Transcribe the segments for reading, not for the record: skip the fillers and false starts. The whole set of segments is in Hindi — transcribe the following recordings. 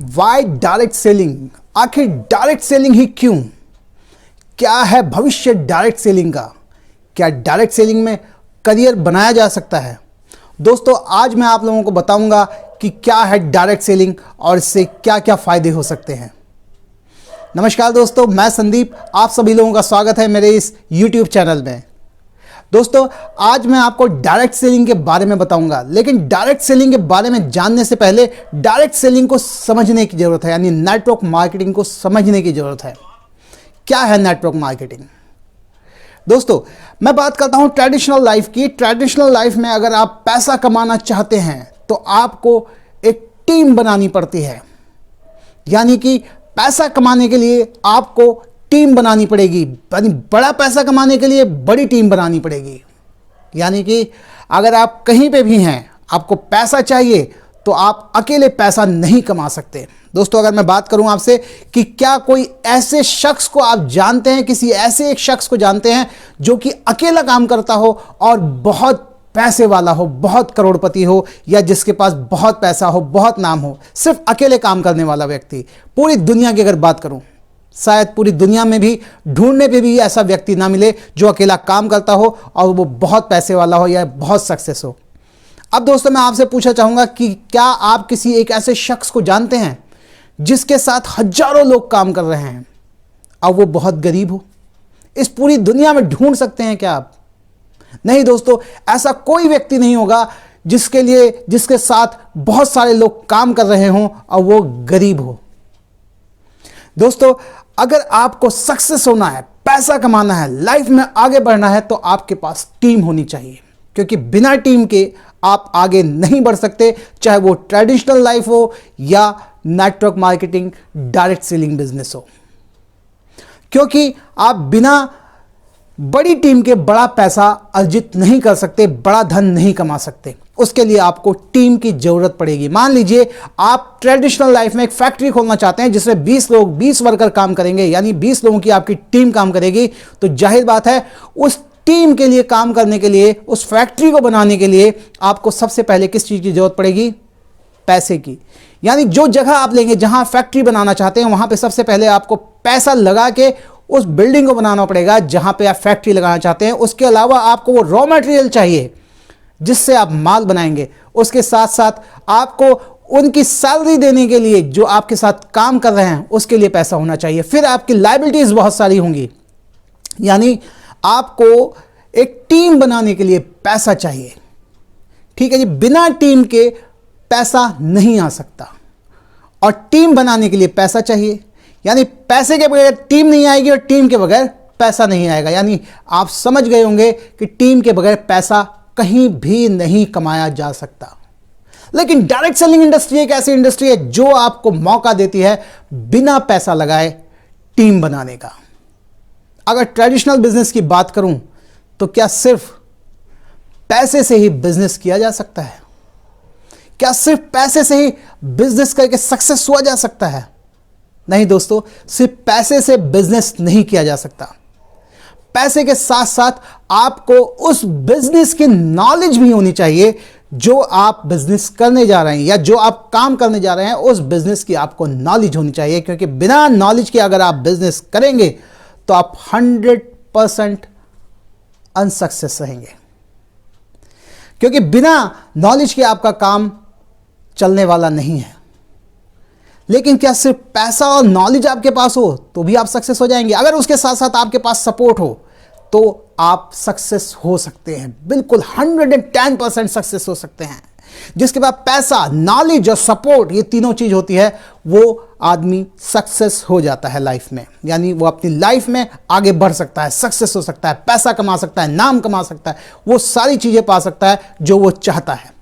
Y direct selling? आखिर डायरेक्ट सेलिंग ही क्यों? क्या है भविष्य डायरेक्ट सेलिंग का? क्या डायरेक्ट सेलिंग में करियर बनाया जा सकता है? दोस्तों, आज मैं आप लोगों को बताऊंगा कि क्या है डायरेक्ट सेलिंग और इससे क्या क्या फायदे हो सकते हैं। नमस्कार दोस्तों, मैं संदीप, आप सभी लोगों का स्वागत है मेरे इस YouTube चैनल में। दोस्तों, आज मैं आपको डायरेक्ट सेलिंग के बारे में बताऊंगा, लेकिन डायरेक्ट सेलिंग के बारे में जानने से पहले डायरेक्ट सेलिंग को समझने की जरूरत है, यानी नेटवर्क मार्केटिंग को समझने की जरूरत है। क्या है नेटवर्क मार्केटिंग? दोस्तों, मैं बात करता हूं ट्रेडिशनल लाइफ की। ट्रेडिशनल लाइफ में अगर आप पैसा कमाना चाहते हैं तो आपको एक टीम बनानी पड़ती है, यानी कि पैसा कमाने के लिए आपको टीम बनानी पड़ेगी। बड़ा पैसा कमाने के लिए बड़ी टीम बनानी पड़ेगी। यानी कि अगर आप कहीं पे भी हैं, आपको पैसा चाहिए तो आप अकेले पैसा नहीं कमा सकते। दोस्तों, अगर मैं बात करूं आपसे कि क्या कोई ऐसे शख्स को आप जानते हैं, किसी ऐसे एक शख्स को जानते हैं जो कि अकेला काम करता हो और बहुत पैसे वाला हो, बहुत करोड़पति हो, या जिसके पास बहुत पैसा हो, बहुत नाम हो, सिर्फ अकेले काम करने वाला व्यक्ति? पूरी दुनिया की अगर बात करूं, शायद पूरी दुनिया में भी ढूंढने पे भी ऐसा व्यक्ति ना मिले जो अकेला काम करता हो और वो बहुत पैसे वाला हो या बहुत सक्सेस हो। अब दोस्तों, मैं आपसे पूछना चाहूंगा कि क्या आप किसी एक ऐसे शख्स को जानते हैं जिसके साथ हजारों लोग काम कर रहे हैं और वो बहुत गरीब हो? इस पूरी दुनिया में ढूंढ सकते हैं क्या आप? नहीं दोस्तों, ऐसा कोई व्यक्ति नहीं होगा जिसके साथ बहुत सारे लोग काम कर रहे हों और वो गरीब हो। दोस्तों, अगर आपको सक्सेस होना है, पैसा कमाना है, लाइफ में आगे बढ़ना है, तो आपके पास टीम होनी चाहिए, क्योंकि बिना टीम के आप आगे नहीं बढ़ सकते, चाहे वो ट्रेडिशनल लाइफ हो या network marketing, direct selling business हो। क्योंकि आप बिना बड़ी टीम के बड़ा पैसा अर्जित नहीं कर सकते, बड़ा धन नहीं कमा सकते। उसके लिए आपको टीम की जरूरत पड़ेगी। मान लीजिए आप ट्रेडिशनल लाइफ में एक फैक्ट्री खोलना चाहते हैं जिसमें 20 वर्कर काम करेंगे, यानी 20 लोगों की आपकी टीम काम करेगी। तो जाहिर बात है, उस टीम के लिए काम करने के लिए, उस फैक्ट्री को बनाने के लिए आपको सबसे पहले किस चीज की जरूरत पड़ेगी? पैसे की। यानी जो जगह आप लेंगे, जहां फैक्ट्री बनाना चाहते हैं, वहां पे सबसे पहले आपको पैसा लगा के उस बिल्डिंग को बनाना पड़ेगा जहां पे आप फैक्ट्री लगाना चाहते हैं। उसके अलावा आपको वो रॉ मटेरियल चाहिए जिससे आप माल बनाएंगे। उसके साथ साथ आपको उनकी सैलरी देने के लिए, जो आपके साथ काम कर रहे हैं, उसके लिए पैसा होना चाहिए। फिर आपकी लायबिलिटीज बहुत सारी होंगी, यानी आपको एक टीम बनाने के लिए पैसा चाहिए। ठीक है जी, बिना टीम के पैसा नहीं आ सकता और टीम बनाने के लिए पैसा चाहिए। यानी पैसे के बगैर टीम नहीं आएगी और टीम के बगैर पैसा नहीं आएगा। यानी आप समझ गए होंगे कि टीम के बगैर पैसा कहीं भी नहीं कमाया जा सकता। लेकिन डायरेक्ट सेलिंग इंडस्ट्री एक ऐसी इंडस्ट्री है जो आपको मौका देती है बिना पैसा लगाए टीम बनाने का। अगर ट्रेडिशनल बिजनेस की बात करूं तो क्या सिर्फ पैसे से ही बिजनेस किया जा सकता है? क्या सिर्फ पैसे से ही बिजनेस करके सक्सेस हुआ जा सकता है? नहीं दोस्तों, सिर्फ पैसे से बिजनेस नहीं किया जा सकता। पैसे के साथ साथ आपको उस बिजनेस की नॉलेज भी होनी चाहिए जो आप बिजनेस करने जा रहे हैं, या जो आप काम करने जा रहे हैं, उस बिजनेस की आपको नॉलेज होनी चाहिए। क्योंकि बिना नॉलेज के अगर आप बिजनेस करेंगे तो आप 100% अनसक्सेस रहेंगे, क्योंकि बिना नॉलेज के आपका काम चलने वाला नहीं है। लेकिन क्या सिर्फ पैसा और नॉलेज आपके पास हो तो भी आप सक्सेस हो जाएंगे? अगर उसके साथ साथ आपके पास सपोर्ट हो तो आप सक्सेस हो सकते हैं, बिल्कुल 110% सक्सेस हो सकते हैं। जिसके पास पैसा, नॉलेज और सपोर्ट, ये तीनों चीज होती है, वो आदमी सक्सेस हो जाता है लाइफ में। यानी वो अपनी लाइफ में आगे बढ़ सकता है, सक्सेस हो सकता है, पैसा कमा सकता है, नाम कमा सकता है, वो सारी चीजें पा सकता है जो वो चाहता है।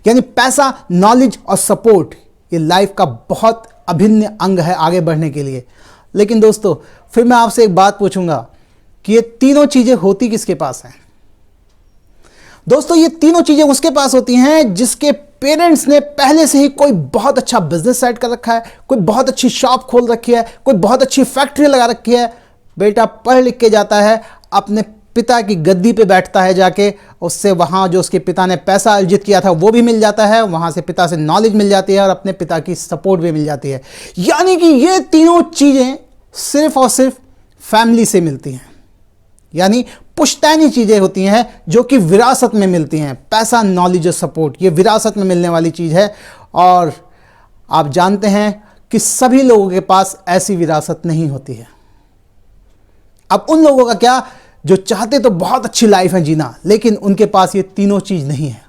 यानी पैसा, नॉलेज और सपोर्ट, ये लाइफ का बहुत अभिन्न अंग है आगे बढ़ने के लिए। लेकिन दोस्तों, फिर मैं आपसे एक बात पूछूंगा कि ये तीनों चीजें होती किसके पास हैं? दोस्तों, ये तीनों चीजें उसके पास होती हैं जिसके पेरेंट्स ने पहले से ही कोई बहुत अच्छा बिजनेस सेट कर रखा है, कोई बहुत अच्छी शॉप खोल रखी है, कोई बहुत अच्छी फैक्ट्री लगा रखी है। बेटा पढ़ लिख के जाता है, अपने पिता की गद्दी पे बैठता है जाके, उससे वहाँ जो उसके पिता ने पैसा अर्जित किया था वो भी मिल जाता है, वहाँ से पिता से नॉलेज मिल जाती है और अपने पिता की सपोर्ट भी मिल जाती है। यानी कि ये तीनों चीज़ें सिर्फ और सिर्फ फैमिली से मिलती हैं, यानी पुश्तैनी चीज़ें होती हैं जो कि विरासत में मिलती हैं। पैसा, नॉलेज और सपोर्ट ये विरासत में मिलने वाली चीज़ है, और आप जानते हैं कि सभी लोगों के पास ऐसी विरासत नहीं होती है। अब उन लोगों का क्या जो चाहते तो बहुत अच्छी लाइफ है जीना, लेकिन उनके पास ये तीनों चीज़ नहीं है।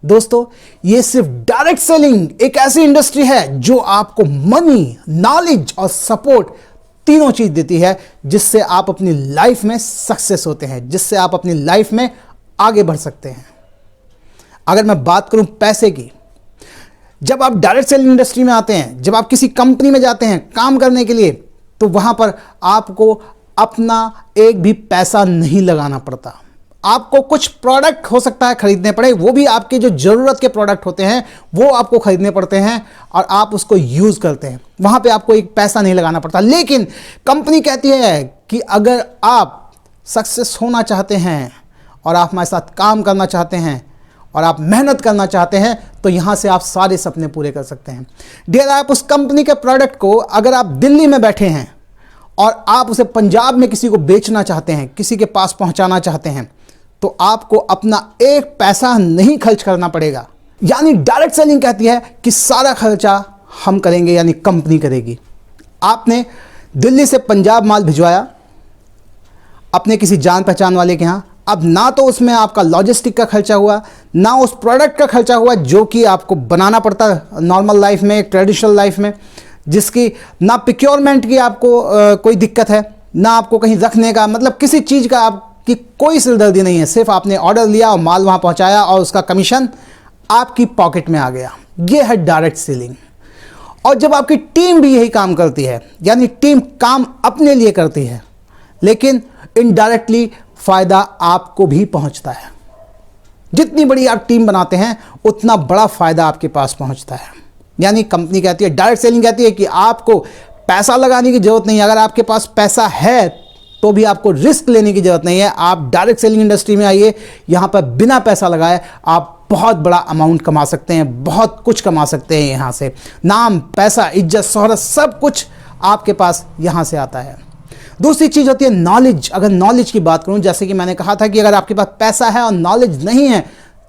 दोस्तों, ये सिर्फ डायरेक्ट सेलिंग एक ऐसी इंडस्ट्री है जो आपको मनी, नॉलेज और सपोर्ट तीनों चीज देती है, जिससे आप अपनी लाइफ में सक्सेस होते हैं, जिससे आप अपनी लाइफ में आगे बढ़ सकते हैं। अगर मैं बात करूं पैसे की, जब आप डायरेक्ट सेलिंग इंडस्ट्री में आते हैं, जब आप किसी कंपनी में जाते हैं काम करने के लिए, तो वहां पर आपको अपना एक भी पैसा नहीं लगाना पड़ता। आपको कुछ प्रोडक्ट हो सकता है खरीदने पड़े, वो भी आपके जो ज़रूरत के प्रोडक्ट होते हैं वो आपको खरीदने पड़ते हैं और आप उसको यूज़ करते हैं। वहाँ पे आपको एक पैसा नहीं लगाना पड़ता। लेकिन कंपनी कहती है कि अगर आप सक्सेस होना चाहते हैं और आप हमारे साथ काम करना चाहते हैं और आप मेहनत करना चाहते हैं, तो यहाँ से आप सारे सपने पूरे कर सकते हैं। डियर, आप उस कंपनी के प्रोडक्ट को अगर आप दिल्ली में बैठे हैं और आप उसे पंजाब में किसी को बेचना चाहते हैं, किसी के पास पहुँचाना चाहते हैं, तो आपको अपना एक पैसा नहीं खर्च करना पड़ेगा। यानी डायरेक्ट सेलिंग कहती है कि सारा खर्चा हम करेंगे, यानी कंपनी करेगी। आपने दिल्ली से पंजाब माल भिजवाया अपने किसी जान पहचान वाले के यहाँ, अब ना तो उसमें आपका लॉजिस्टिक का खर्चा हुआ, ना उस प्रोडक्ट का खर्चा हुआ जो कि आपको बनाना पड़ता नॉर्मल लाइफ में, ट्रेडिशनल लाइफ में, जिसकी ना प्रोक्योरमेंट की आपको कोई दिक्कत है, ना आपको कहीं रखने का, मतलब किसी चीज़ का आप कि कोई सिरदर्दी नहीं है। सिर्फ आपने ऑर्डर लिया और माल वहां पहुंचाया और उसका कमीशन आपकी पॉकेट में आ गया। यह है डायरेक्ट सेलिंग। और जब आपकी टीम भी यही काम करती है, यानी टीम काम अपने लिए करती है, लेकिन इनडायरेक्टली फायदा आपको भी पहुंचता है। जितनी बड़ी आप टीम बनाते हैं उतना बड़ा फायदा आपके पास पहुंचता है। यानी कंपनी कहती है, डायरेक्ट सेलिंग कहती है कि आपको पैसा लगाने की जरूरत नहीं है। अगर आपके पास पैसा है तो भी आपको रिस्क लेने की जरूरत नहीं है। आप डायरेक्ट सेलिंग इंडस्ट्री में आइए, यहाँ पर बिना पैसा लगाए आप बहुत बड़ा अमाउंट कमा सकते हैं, बहुत कुछ कमा सकते हैं। यहाँ से नाम, पैसा, इज्जत, शोहरत सब कुछ आपके पास यहाँ से आता है। दूसरी चीज़ होती है नॉलेज। अगर नॉलेज की बात करूँ, जैसे कि मैंने कहा था कि अगर आपके पास पैसा है और नॉलेज नहीं है,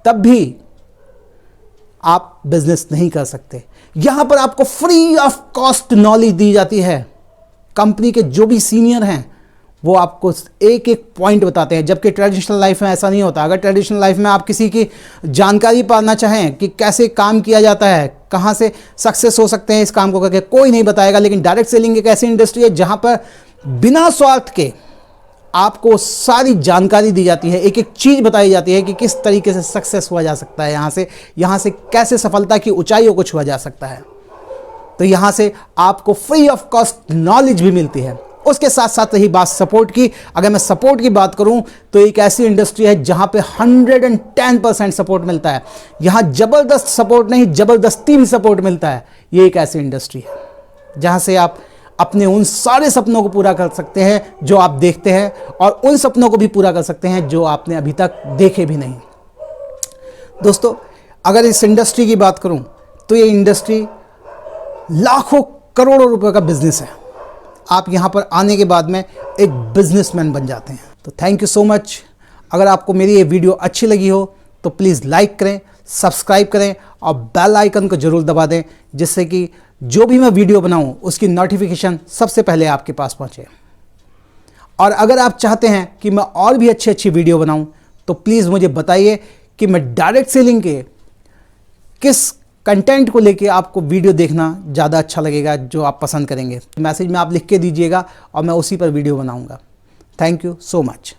तब भी आप बिजनेस नहीं कर सकते। यहाँ पर आपको फ्री ऑफ कॉस्ट नॉलेज दी जाती है। कंपनी के जो भी सीनियर हैं वो आपको एक एक पॉइंट बताते हैं, जबकि ट्रेडिशनल लाइफ में ऐसा नहीं होता। अगर ट्रेडिशनल लाइफ में आप किसी की जानकारी पाना चाहें कि कैसे काम किया जाता है, कहाँ से सक्सेस हो सकते हैं इस काम को करके, कोई नहीं बताएगा। लेकिन डायरेक्ट सेलिंग एक ऐसी इंडस्ट्री है जहाँ पर बिना स्वार्थ के आपको सारी जानकारी दी जाती है, एक एक चीज़ बताई जाती है कि किस तरीके से सक्सेस हुआ जा सकता है, यहाँ से कैसे सफलता की ऊंचाइयों को छुआ जा सकता है। तो यहाँ से आपको फ्री ऑफ कॉस्ट नॉलेज भी मिलती है। उसके साथ साथ रही बात सपोर्ट की, अगर मैं सपोर्ट की बात करूं तो एक ऐसी इंडस्ट्री है जहां पे 110% सपोर्ट मिलता है। यहां जबरदस्त सपोर्ट नहीं, जबरदस्ती भी सपोर्ट मिलता है। ये एक ऐसी इंडस्ट्री है जहां से आप अपने उन सारे सपनों को पूरा कर सकते हैं जो आप देखते हैं, और उन सपनों को भी पूरा कर सकते हैं जो आपने अभी तक देखे भी नहीं। दोस्तों, अगर इस इंडस्ट्री की बात करूं तो ये इंडस्ट्री लाखों करोड़ों रुपए का बिजनेस है। आप यहाँ पर आने के बाद में एक बिजनेसमैन बन जाते हैं। तो थैंक यू सो मच। अगर आपको मेरी ये वीडियो अच्छी लगी हो तो प्लीज़ लाइक करें, सब्सक्राइब करें और बेल आइकन को ज़रूर दबा दें, जिससे कि जो भी मैं वीडियो बनाऊँ उसकी नोटिफिकेशन सबसे पहले आपके पास पहुँचे। और अगर आप चाहते हैं कि मैं और भी अच्छी अच्छी वीडियो बनाऊँ तो प्लीज़ मुझे बताइए कि मैं डायरेक्ट सेलिंग के किस कंटेंट को लेके आपको वीडियो देखना ज़्यादा अच्छा लगेगा, जो आप पसंद करेंगे। मैसेज में आप लिख के दीजिएगा और मैं उसी पर वीडियो बनाऊंगा। Thank you so much.